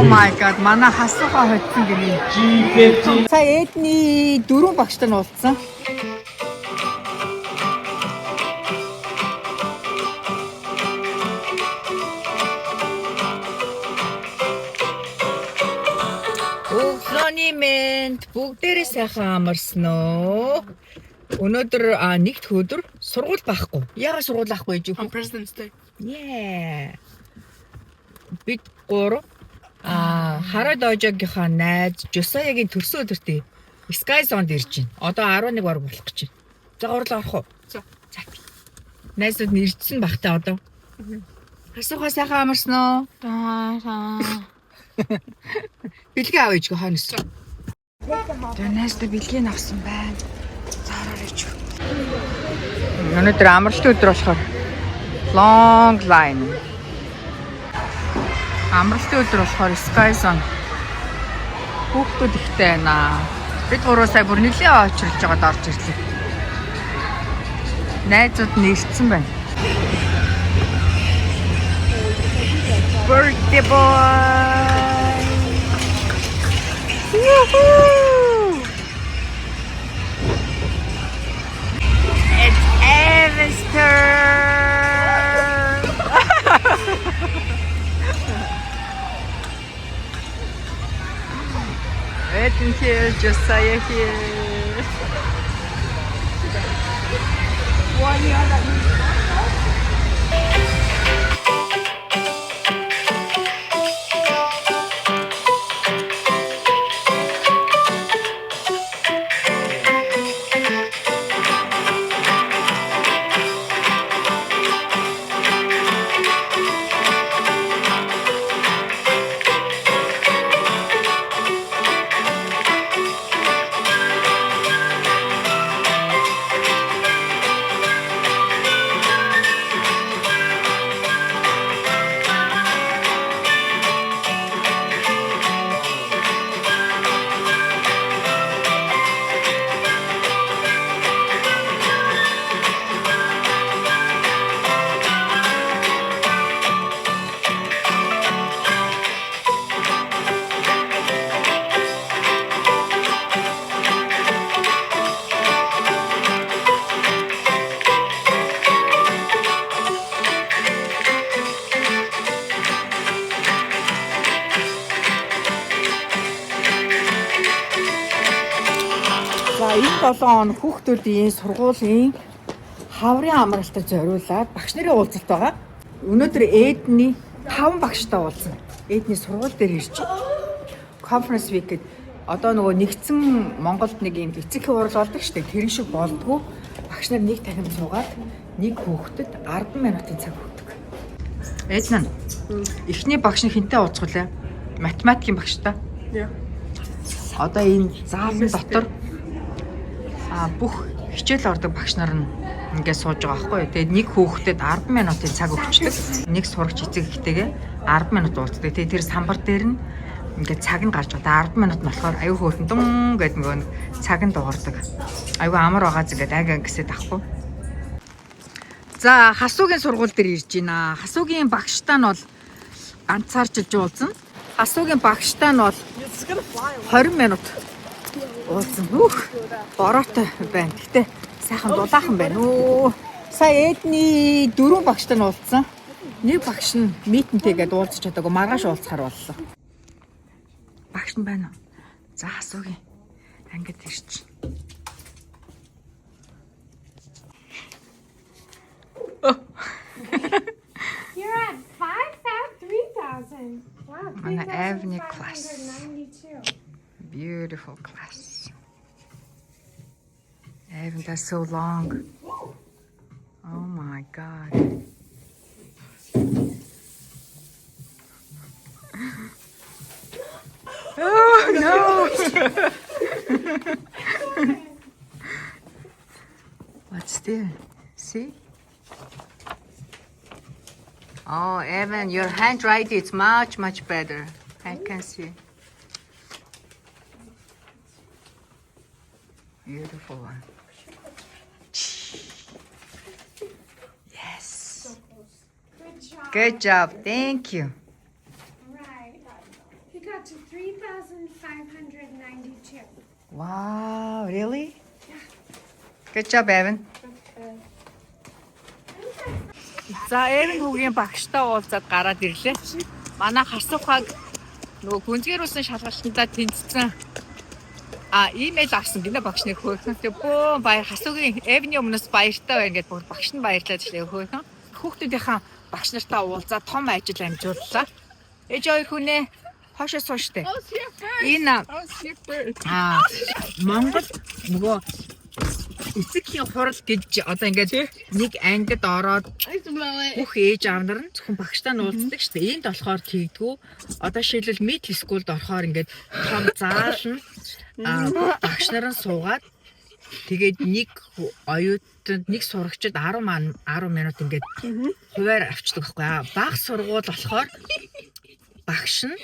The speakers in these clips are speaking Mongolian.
Oh my god, манай хасуугаа хоцсон гинэ. Сая эдний 4 багштай нь уулзсан. Өглөөний мэнд бүгдээрээ сайхан амарсан уу? Өнөөдөр нэгд өдөр сургууль байхгүй. Яагаад сургууль байхгүй гэж юу? President's Day. Yeah. Бид 3 Хараад Ожогийнхаа найз Жосаягийн төрсөн өдөртөө Sky Zone-д ирж байна. Одоо 11 баг болох гэж байна. За гурлаа орох уу? За. Найзууд нь иржсэн багтаа одоо. Хасуугаа сайхан амарсан уу? Бэлгээ авъя гэж хойноос. Тэр найзтай бэлгийг авсан байна. Заараар ич. Өнөөдөр амралтын өдөр болохоор long line. Амралтын өдөр болохоор Sky Zone. Хүүхдүүд ихтэй байна. Бид гурав сая бүр нэлээд очирч байгаад орж ирлээ. Найзууд нь ирсэн байна. Birthday boy. Woohoo! It's Evan's turn. Evan here, Josiah here. За энэ 7 хоног хүүхдүүдийн сургуулийн хаврын амралтад зориулаад багш нарын уулзалт байгаа. Өнөөдөр Эдний 5 багштай уулзсан. Эдний сургууль дээр ирж conference week гэдэг одоо нөгөө нэгдсэн Монголд нэг юм эцэг хурал болдог шүү дээ. Тэр шиг болдгоо багш нар нэг танхимд суугаад нэг хүүхдэд 10 минутын цаг өгдөг. Эднэ эхний багш нь хинтээ уулзах үлээ? Математикийн багштай. Одоо энэ заалны дотор бүх хичээл ордог багш нар нь ингээд сууж байгаа байхгүй. Тэгээд нэг хүүхдэд 10 минутын цаг өгчдөг. Нэг сурагч эцэг ихтэйгээ 10 минут уулздаг. Тэгээд тэр самбар дээр нь ингээд цаг нь гарч байгаа. 10 минут нь болохоор аюу хөөрхөн дүн гэдэг нөгөө цаг нь дуурдаг. Аюу амар байгаа зэрэг ага гэсэд ахгүй. За хасуугийн сургууль дээр ирж байна. Хасуугийн багштай нь бол ганцаарчилж уулзсан. Хасуугийн багштай нь бол 20 минут уулзсан. Бороотой байна. Гэтэ сайхан дулаахан байна. Сая Эдний 4 багштай нь уулзсан. Нэг багш нь митэнтэйгээд уулзч чадаагүй маргааш уулзахаар боллоо. Багш нь байна уу? За хасуугийн ангид ирч. You're at 3,000. Wow, On the Avenue class. 3,992. Beautiful class. Evan, that's so long. Oh my God. Oh no! But still, see? Oh, Evan, your handwriting is much better. I can see. Beautiful one. Yes. Good job. Good job. Thank you. Right. to 3,592. Wow, really? Good job, Evan. За, Evan хүүгийн багштай уулзаад гараад ирлээ. Манай хасуухаг нөгөө гүнзгийрүүлсэн шалгалтандаа тэнцсэн. Имэйл авсан гинэ багш нэг хөөхөн. Тэгээ бөө баяр хасуугийн Evan-ийн өмнөөс баяртай байна гэдээ бүр багш нь баярлаад ирлээ хөөхөн. Хүүхдүүдийнхаа багш нартай уулзаад том ажил амжууллаа. Ээж хоёр хүнээ хоошоо сууштай. Энэ Монгол нөгөө эцэгхийн хурал гэж одоо ингээд нэг ангид ороод бүх ээж аав нар нь зөвхөн багштай нь уулздаг шүү дээ. Энд болохоор тэгдэггүй. Одоо шилбэл middle school-д орохоор ингээд том заал нь багш нар нь суугаад тэгээд нэг оюутанд нэг сурагчид 10 минут ингээд хуваар авчдаг байхгүй. Бага сургууль болохоор багш нь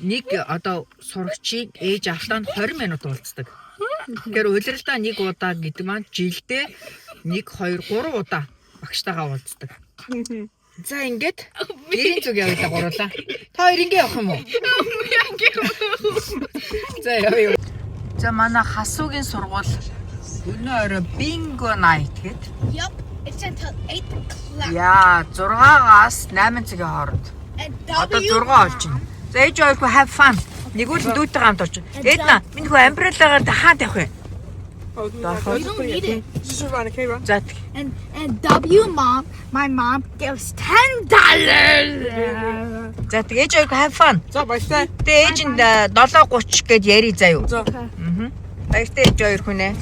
нэг одоо сурагчийг ээж авлаа 20 минут уулздаг. Тэгэхээр улиралдаа нэг удаа гэдэг маань жилдээ 1 2 3 удаа багштайгаа уулздаг. За ингээд гэрийн зүг явуулаа гурлаа. Та хоёр ингэ явах юм уу? За явъя. За манай хасуугийн сургууль өнөө орой bingo night гэдэг. Yup, it's until 8 o'clock. Яа, 6-аас 8 цагийн хооронд. Одоо 6 болж байна. За ээж хоёргүй have fun. Нэгүүл дүүтэй хамт орж. Эдна, минь хөө амбреллагаар хаант явах вэ? You don't need it. Just around the camera. За And mom, my mom gives $10. за ээж хоёргүй have fun. За баяртай. Тэгээ ээжинд 7:30 гээд яри заяа. За. Баяртай ээж хоёр хүнээ.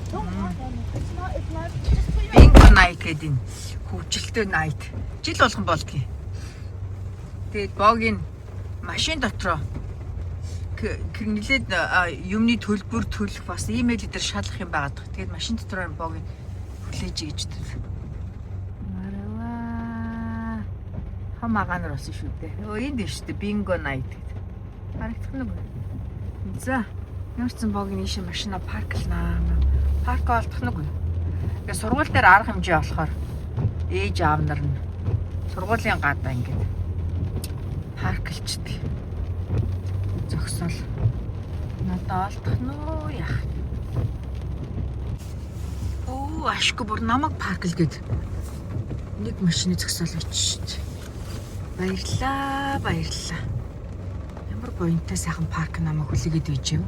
Don't want them. It's not. Just put your Bingo night гэдэг нь хөвчлөлтөө night. Жил болгон болдгийг. Тэгээд богийн машин дотроо нэлээд юмны төлбөр төлөх бас имэйл дээр шалгах юм байгаа. Тэгээд машин дотроо богийн хүлээж ийж дээ. Марава. Хамаагаар болсон шүү дээ. Энд дээ шүү дээ bingo night гэдэг. Харагдах нь үгүй. За, ямарчсан богийн ийшээ машина парклнаа. Парк олдох нь үгүй. Тэгээ сургууль дээр арга хэмжээ болохоор ээж аав нар нь сургуулийн гадаа ингээд парклчдаг. Зогсоол. Надад олдох нөө яах. Ашгүй бүр намайг паркл гээд нэг машины зогсоол очиж. Баярлаа. Ямар буянтай сайхан парк намайг хүлээгээд үйж юм.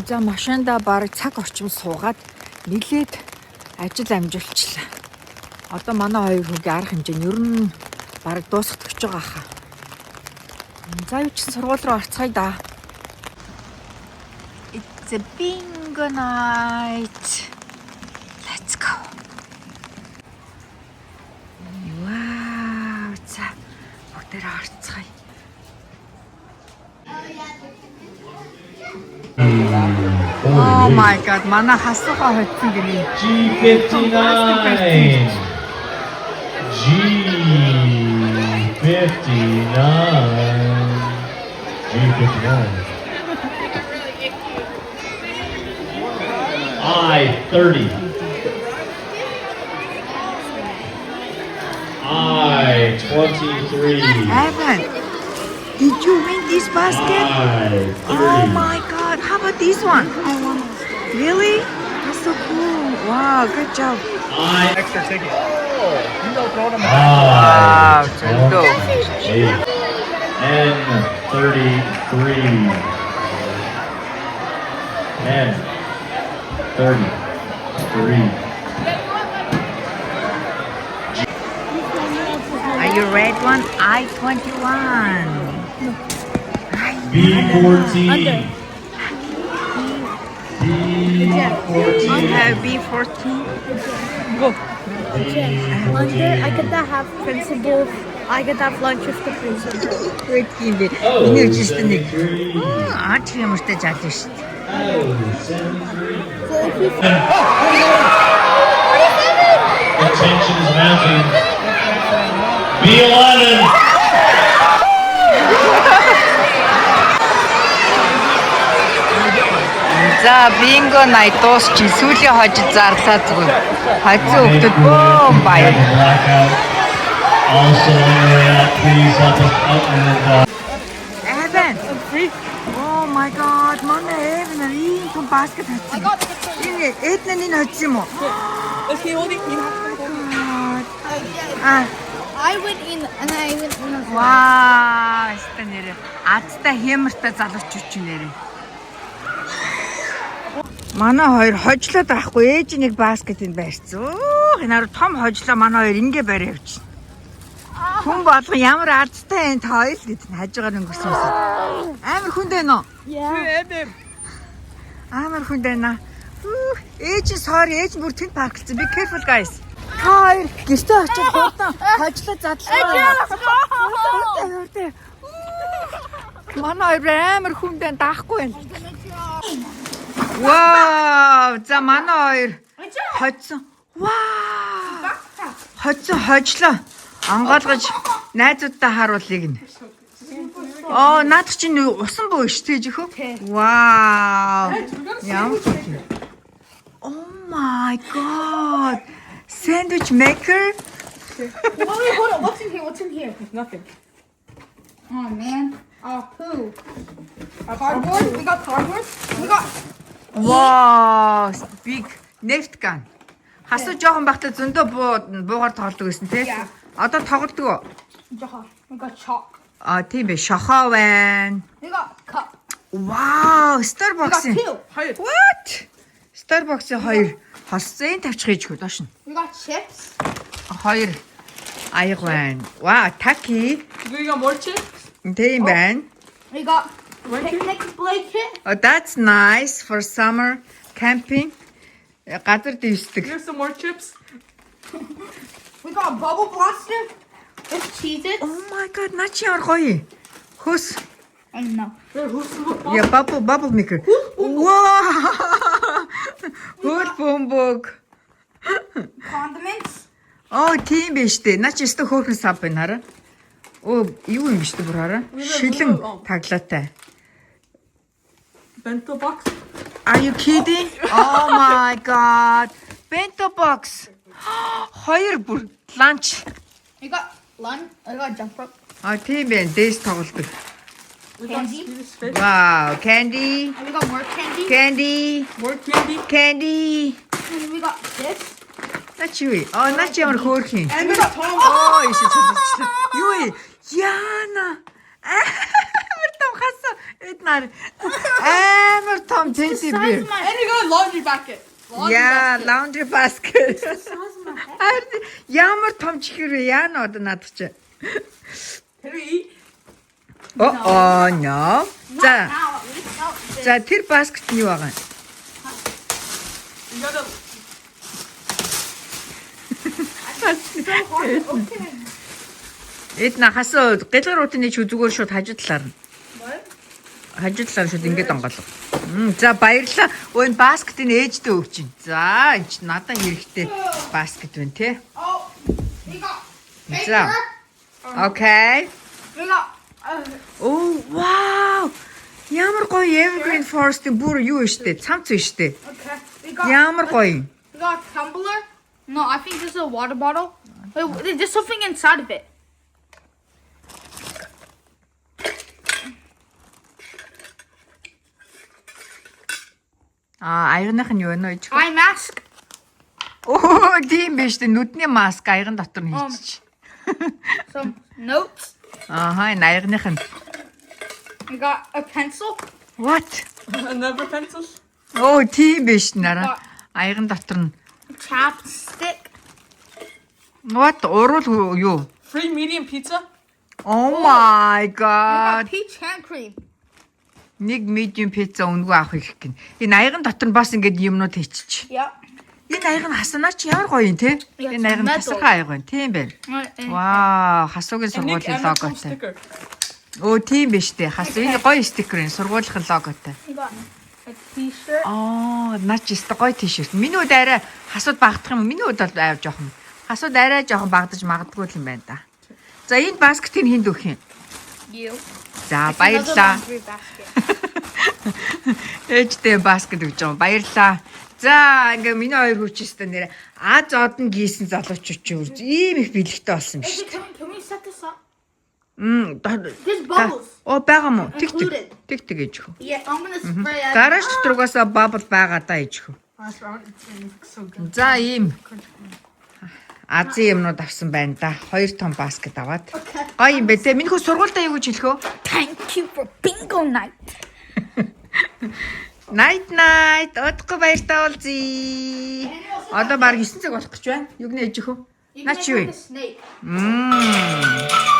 За машиндаа бараг цаг орчим суугаад нилээд ажил амжуулчлаа. Одоо манай хоёр хүүгийн арга хэмжээ нь ер нь бараг дуусах гэж байгаа хаа. За юу ч гэсэн сургууль руу орцгоё да. It's a bingo night. Let's go. Wow, за бүгдээр орцгоё. Oh my god, манай хасуугаа хоцсон гинэ. G59. I-30. I-23. Evan, did you win this basket? I-30. Oh my god, how about this one? I won it. Really? That's so cool. Wow, good job. Extra ticket. Wow, I-28. N-33. N-33. Are you red one? I-21. B-14. B-14. Under, I get to have principal. I get to have lunch with the principal. Wait, hindi. Oh, Hindi учирсан нэг. 73. Аач юмртай жаална шүү дээ. Oh, 73. The tension is mounting. B11. За, bingo night дуусчих. Сүүлийн хожид зарлаа зүгээр. Хацсан хүмүүс бөөм баяр. Blackout. Also on your way out, please help us out and Oh my god. Манай Эвнэр ийм том баскет I тавьсан. got the picture. Энэ Эднэн энэ хоцсон юм уу? Okay, hold it. You have to hold it. Аа. I went in and I went in as well. Вау, өстө нэрээ. Азтай хэмэртэй залуучууд ч нэрээ. Манай хоёр хожлоод байхгүй ээж нэг баскетыг барьсан. Энэ хараа том хожлоо манай хоёр ингээ барь явчихна. Хүн болгон ямар азтай энэ тойл гэж хажуугаар өнгөрсөн юм. Амар хүнд байна уу? Yeah. Амар хүнд байна. Ээж sorry ээж бүр тэнд парклцсан. Be careful guys. Хоёр гэртээ очиж хурдан хожлоо задлаа. Хурдан. Манай хоёр амар хүнд байна даахгүй байна. Вау! За манай хоёр хоцсон. Вау! Хоцсон хожлоо. Онгоолгож найзуудтай харуулъя гинэ. Наад чинь усан бөө ш тийж ихөө. Вау! Яа. Oh my god. Sandwich maker? Hold on. What's in here? What's in here? Nothing. Oh man. Oh poo. Cardboard. We got cardboard. We got. Wow! Big neft gun. Хасуу жоохон байхдаа зөндөө буугаар тоглодог гэсэн тий. Одоо тоглодог. We got chalk. Тийм бэ. Шохоо байна. We got cup. Wow! We got Starbucks-ийн. two. What? Starbucks-ийн хоёр хосцын тавьчих гэж доош нь. We got chips. Хоёр аяг байна. Wow, таки. Do you got more chips? Тийм байна. We got picnic blanket. Oh, that's nice for summer camping. Газар дэвсдэг. Here's some more chips. We got bubble blaster. With cheeses. Oh my god, наа чи ямар гоё. Хөс. I know. Я bubble maker. Wow! Хөл бөмбөг. Condiments. Тийм биш үү. Наа чи өстө хөөрхөн сав байна хараа. Юу юм биш үү бүр хараа. Шилэн таглаатай. Bento box. Are you kidding? Oh my god. Bento box. Хоёр бүр lunch. We got lunch. I got jump rope. Тийм байна. Дэс тоглодог. We got Candy. Swedish fish. Wow, candy. And we got more candy. Candy. More candy. Candy. And we got this. Наа чи юу? Наа чи ямар хөөрхөн. And we got Tom. Иш чилээ. Юу вэ? Яна. Амар том хасаа. Эднэр. Амар том тэнцээ би. And we got a laundry bucket. Яа, laundry basket. Ямар том чихэр яана одоо надад чи. Can we eat? No. Now За. at least. No, this. За тэр баскет нь юу байгаа юм? We got a. So hard to open. Эднэ хасаа гэлэрүүд нь ч зүгээр шууд хажуудлаар нь. What? Хажуудлаар шууд ингэж онгоолго. За баярлаа. Энэ баскетыг ээждээ өгч чинь. За энэ ч надад хэрэгтэй баскет байна те. Oh, we got За. paper. Окей. We got. Вау! Ямар гоё evergreen forest-ийн бүр юу штэ? Цамц штэ. Okay. We got. Ямар гоё. We got a tumbler. No, I think this is a water bottle. Wait, there's something inside of it. Аягных нь юу вэ нөө? Eye mask. Тийм биш үү? Нүдний маск аяган дотор нь хийчих. Some notes. Энэ аягных нь. We got a pencil. What? Another pencil. Тийм биш нараа. Аяган дотор нь. Chapstick. What? Урал юу? Free medium pizza. Oh my We god. got peach hand cream. Нэг medium pizza өнгөө авах их гин. Энэ аяган дотор нь бас ингэж юмнууд хийчих. Yep. Энэ аяг нь хаснаа чи ямар гоё юм те? Yeah, Энэ аяг нь metal. тасархай аяг байна. Тийм байна. Вау, хасуугийн And Nick сургуулийн and Tom логотой. sticker. Тийм биш те. Хасуу энэ гоё стикер энэ сургуулийн логотой. We got a t-shirt. Наа чи өстө гоё тийшэрт. Миний үед арай хасууд багтах юм. Миний үед бол аав жоохон. Хасууд арай жоохон багдаж магадгүй юм байна да. За энэ баскетыг хинд өгөх юм. You. За Another баярлаа. laundry basket. Ээжтэй баскет өгч байгаа. Баярлаа. За ингээ миний хоёр хүчээстэй нэрэ Аз одон гийсэн залуучууд чи үрж ийм их бэлэгтэй болсон юм Hey, шүү. can we set this up? Just bubbles. Оо байгаа мó. Тэг Included. тэг ээж хөө. Yeah, I'm gonna spray it. Гараж дотрогоосоо бабл байгаа да ээж хөө. That's right. It's gonna look so good. За ийм Азийн юмнууд авсан байна да. 2 том баскет аваад. Okay. Гоё юм бэ те. Минийхөө сургуультай юу гэж хэлэхөө? Thank you for bingo night. Night. Удахгүй баяртай уулзъя. Одоо баг 9 цаг болох гэж байна. Юу гэнэ ээж хөө? You Наа can чи make юу? like a snake. Мм.